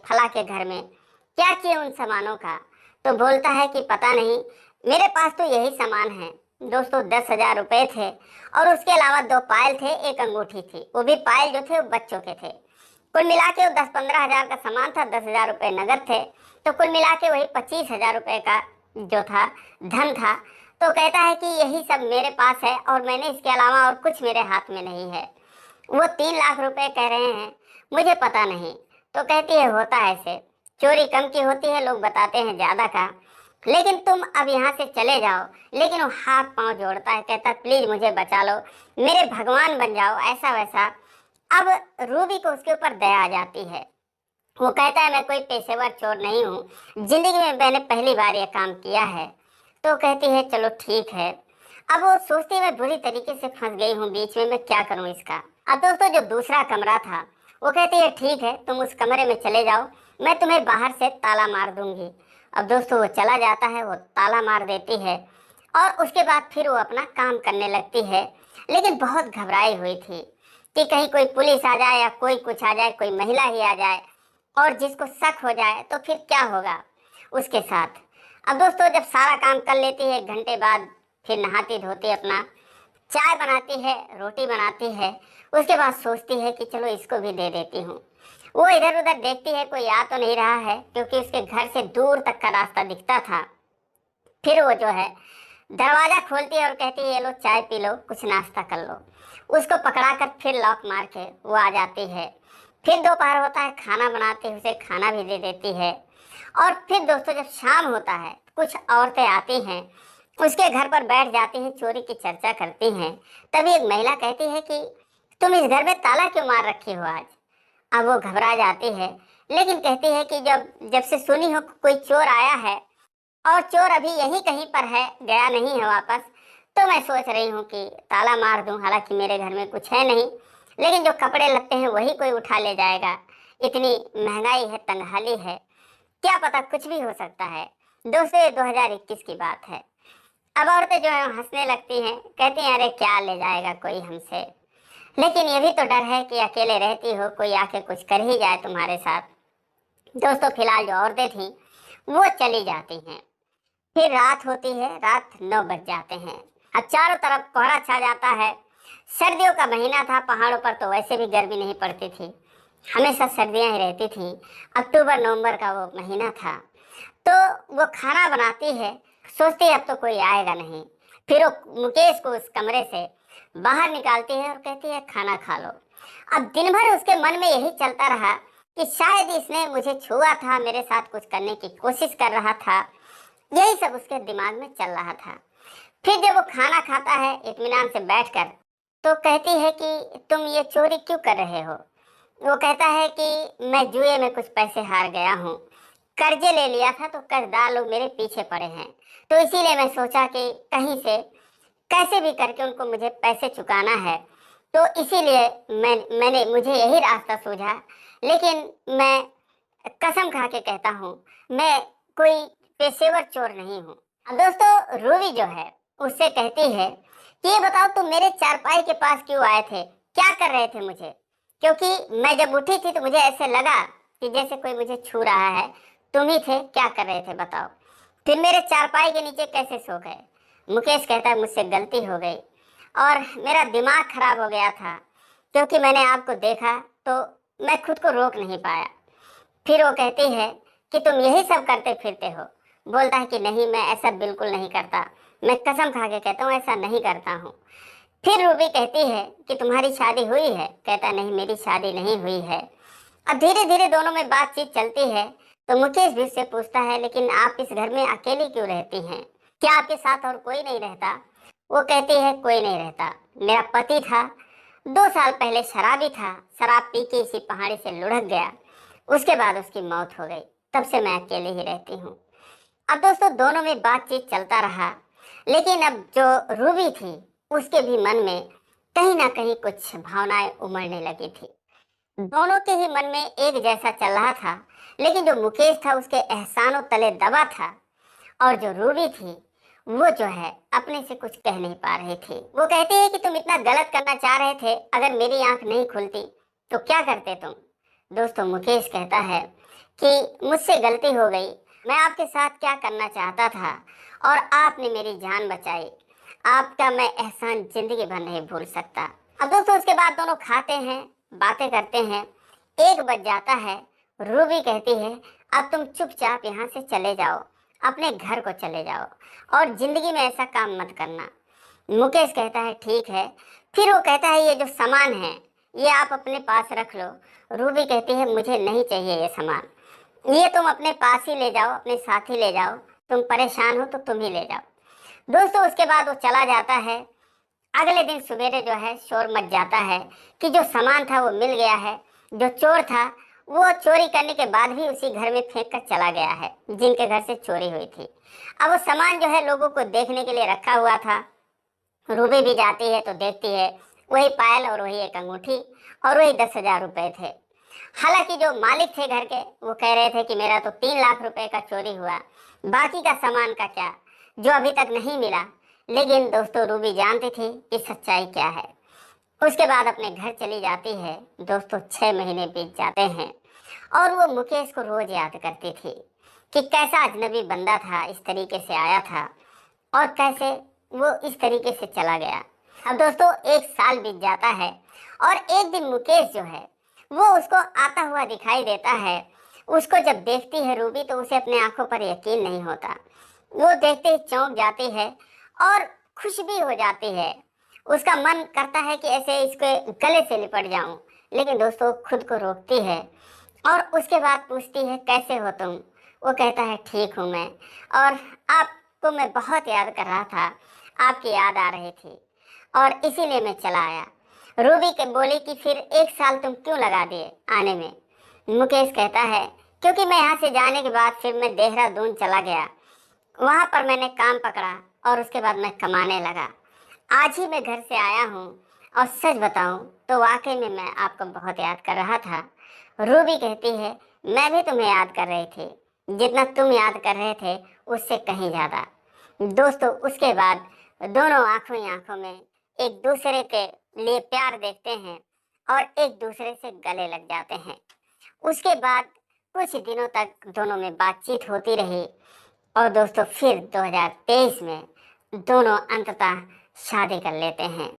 फला के घर में, क्या किए उन सामानों का? तो बोलता है कि पता नहीं, मेरे पास तो यही सामान है। दोस्तों 10,000 रुपये थे और उसके अलावा 2 पायल थे, एक अंगूठी थी। वो भी पायल जो थे वो बच्चों के थे। कुल मिला के वो 10-15 हज़ार का सामान था, 10,000 रुपये नगद थे। तो कुल मिला के वही 25,000 रुपये का जो था धन था। तो कहता है कि यही सब मेरे पास है और मैंने इसके अलावा और कुछ मेरे हाथ में नहीं है। वो 3 लाख रुपए कह रहे हैं, मुझे पता नहीं। तो कहती है होता है ऐसे, चोरी कम की होती है, लोग बताते हैं ज्यादा का। लेकिन तुम अब यहाँ से चले जाओ। लेकिन वो हाथ पांव जोड़ता है, कहता प्लीज मुझे बचा लो, मेरे भगवान बन जाओ, ऐसा वैसा। अब रूबी को उसके ऊपर दया आ जाती है। वो कहता है मैं कोई पेशेवर चोर नहीं हूँ, जिंदगी में मैंने पहली बार ये काम किया है। तो कहती है चलो ठीक है। अब वो सोचती है मैं बुरी तरीके से फंस गई हूँ बीच में, मैं क्या करूँ इसका। अब दोस्तों जो दूसरा कमरा था, वो कहती है ठीक है तुम उस कमरे में चले जाओ, मैं तुम्हें बाहर से ताला मार दूंगी। अब दोस्तों वो चला जाता है, वो ताला मार देती है और उसके बाद फिर वो अपना काम करने लगती है। लेकिन बहुत घबराई हुई थी कि कहीं कोई पुलिस आ जाए या कोई कुछ आ जाए, कोई महिला ही आ जाए और जिसको शक हो जाए तो फिर क्या होगा उसके साथ। अब दोस्तों जब सारा काम कर लेती है, 1 घंटे बाद फिर नहाती धोती अपना चाय बनाती है, रोटी बनाती है। उसके बाद सोचती है कि चलो इसको भी दे देती हूँ। वो इधर उधर देखती है, कोई आ तो नहीं रहा है, क्योंकि उसके घर से दूर तक का रास्ता दिखता था। फिर वो जो है दरवाजा खोलती है और कहती है ये लो चाय पी लो, कुछ नाश्ता कर लो। उसको पकड़ा कर फिर लॉक मार के वो आ जाती है। फिर दोपहर होता है, खाना बनाती है, उसे खाना भी दे देती है। और फिर दोस्तों जब शाम होता है, कुछ औरतें आती हैं, उसके घर पर बैठ जाती हैं, चोरी की चर्चा करती हैं। तभी एक महिला कहती है कि तुम इस घर में ताला क्यों मार रखी हो आज? अब वो घबरा जाती है, लेकिन कहती है कि जब जब से सुनी हो कोई चोर आया है और चोर अभी यहीं कहीं पर है, गया नहीं है वापस, तो मैं सोच रही हूँ कि ताला मार दूँ। हालांकि मेरे घर में कुछ है नहीं, लेकिन जो कपड़े लगते हैं वही कोई उठा ले जाएगा। इतनी महंगाई है, तंगहाली है, क्या पता कुछ भी हो सकता है। दोस्तों ये 2021 की बात है। अब औरतें जो है हंसने लगती हैं, कहती हैं अरे क्या ले जाएगा कोई हमसे, लेकिन ये भी तो डर है कि अकेले रहती हो, कोई आके कुछ कर ही जाए तुम्हारे साथ। दोस्तों फिलहाल जो औरतें थीं वो चली जाती हैं। फिर रात होती है, रात 9 बज जाते हैं। अब चारों तरफ कोहरा छा जाता है। सर्दियों का महीना था, पहाड़ों पर तो वैसे भी गर्मी नहीं पड़ती थी, हमेशा सर्दियां ही रहती थी। अक्टूबर नवंबर का वो महीना था। तो वो खाना बनाती है, सोचती है अब तो कोई आएगा नहीं। फिर वो मुकेश को उस कमरे से बाहर निकालती है और कहती है खाना खा लो। अब दिन भर उसके मन में यही चलता रहा कि शायद इसने मुझे छुआ था, मेरे साथ कुछ करने की कोशिश कर रहा था, यही सब उसके दिमाग में चल रहा था। फिर जब वो खाना खाता है इत्मीनान से बैठकर, तो कहती है कि तुम ये चोरी क्यों कर रहे हो? वो कहता है कि मैं जुए में कुछ पैसे हार गया हूँ, कर्जे ले लिया था, तो कर्जदार लोग मेरे पीछे पड़े हैं, तो इसीलिए मैं सोचा कि कहीं से कैसे भी करके उनको मुझे पैसे चुकाना है। तो इसीलिए मैंने मुझे यही रास्ता सूझा। लेकिन मैं कसम खा के कहता हूँ, मैं कोई पेशेवर चोर नहीं हूँ। अब दोस्तों रूबी जो है उससे कहती है कि ये बताओ तुम मेरे चारपाई के पास क्यों आए थे, क्या कर रहे थे मुझे? क्योंकि मैं जब उठी थी तो मुझे ऐसे लगा कि जैसे कोई मुझे छू रहा है। तुम ही थे, क्या कर रहे थे बताओ? फिर मेरे चारपाई के नीचे कैसे सो गए? मुकेश कहता है मुझसे गलती हो गई और मेरा दिमाग खराब हो गया था, क्योंकि मैंने आपको देखा तो मैं खुद को रोक नहीं पाया। फिर वो कहती है कि तुम यही सब करते फिरते हो? बोलता है कि नहीं मैं ऐसा बिल्कुल नहीं करता, मैं कसम खा के कहता हूँ ऐसा नहीं करता हूँ। फिर रूबी कहती है कि तुम्हारी शादी हुई है? कहता नहीं मेरी शादी नहीं हुई है। अब धीरे धीरे दोनों में बातचीत चलती है। तो मुकेश भी उससे पूछता है लेकिन आप इस घर में अकेली क्यों रहती हैं, क्या आपके साथ और कोई नहीं रहता? वो कहती है कोई नहीं रहता, मेरा पति था, 2 साल पहले शराबी था, शराब पी के इसी पहाड़ी से लुढ़क गया, उसके बाद उसकी मौत हो गई, तब से मैं अकेले ही रहती हूँ। अब दोस्तों दोनों में बातचीत चलता रहा, लेकिन अब जो रूबी थी उसके भी मन में कहीं ना कहीं कुछ भावनाएं उमड़ने लगी थी। दोनों के ही मन में एक जैसा चल रहा था, लेकिन जो मुकेश था उसके एहसानों तले दबा था, और जो रूबी थी वो जो है अपने से कुछ कह नहीं पा रही थी। वो कहती है कि तुम इतना गलत करना चाह रहे थे, अगर मेरी आंख नहीं खुलती तो क्या करते तुम? दोस्तों मुकेश कहता है कि मुझसे गलती हो गई, मैं आपके साथ क्या करना चाहता था और आपने मेरी जान बचाई। आपका मैं एहसान जिंदगी भर नहीं भूल सकता। अब दोस्तों उसके बाद दोनों खाते हैं, बातें करते हैं। 1 बज जाता है। रूबी कहती है अब तुम चुपचाप यहाँ से चले जाओ, अपने घर को चले जाओ और जिंदगी में ऐसा काम मत करना। मुकेश कहता है ठीक है। फिर वो कहता है ये जो सामान है ये आप अपने पास रख लो। रूबी कहती है मुझे नहीं चाहिए ये सामान, ये तुम अपने पास ही ले जाओ, अपने साथ ही ले जाओ, तुम परेशान हो तो तुम ही ले जाओ। दोस्तों उसके बाद वो चला जाता है। अगले दिन सवेरे जो है शोर मच जाता है कि जो सामान था वो मिल गया है। जो चोर था वो चोरी करने के बाद भी उसी घर में फेंक कर चला गया है जिनके घर से चोरी हुई थी। अब वो सामान जो है लोगों को देखने के लिए रखा हुआ था। रूबी भी जाती है तो देखती है वही पायल और वही एक अंगूठी और वही 10,000 रुपए थे। हालांकि जो मालिक थे घर के वो कह रहे थे कि मेरा तो 3 लाख रुपए का चोरी हुआ, बाकी का सामान का क्या, जो अभी तक नहीं मिला। लेकिन दोस्तों रूबी जानती थी कि सच्चाई क्या है। उसके बाद अपने घर चली जाती है। दोस्तों 6 महीने बीत जाते हैं और वो मुकेश को रोज याद करती थी कि कैसा अजनबी बंदा था, इस तरीके से आया था और कैसे वो इस तरीके से चला गया। अब दोस्तों 1 साल बीत जाता है और एक दिन मुकेश जो है वो उसको आता हुआ दिखाई देता है। उसको जब देखती है रूबी तो उसे अपने आंखों पर यकीन नहीं होता। वो देखते ही चौंक जाती है और खुश भी हो जाती है। उसका मन करता है कि ऐसे इसके गले से लिपट जाऊं, लेकिन दोस्तों खुद को रोकती है और उसके बाद पूछती है कैसे हो तुम। वो कहता है ठीक हूँ मैं, और आपको मैं बहुत याद कर रहा था, आपकी याद आ रही थी और इसीलिए मैं चला आया। रूबी के बोली कि फिर 1 साल तुम क्यों लगा दिए आने में। मुकेश कहता है क्योंकि मैं यहाँ से जाने के बाद फिर मैं देहरादून चला गया, वहाँ पर मैंने काम पकड़ा और उसके बाद मैं कमाने लगा। आज ही मैं घर से आया हूँ और सच बताऊँ तो वाकई में मैं आपको बहुत याद कर रहा था। रूबी कहती है मैं भी तुम्हें याद कर रही थी, जितना तुम याद कर रहे थे उससे कहीं ज़्यादा। दोस्तों उसके बाद दोनों आंखों ही आंखों में एक दूसरे के लिए प्यार देखते हैं और एक दूसरे से गले लग जाते हैं। उसके बाद कुछ दिनों तक दोनों में बातचीत होती रही और दोस्तों फिर 2023 में दोनों अंततः शादी कर लेते हैं।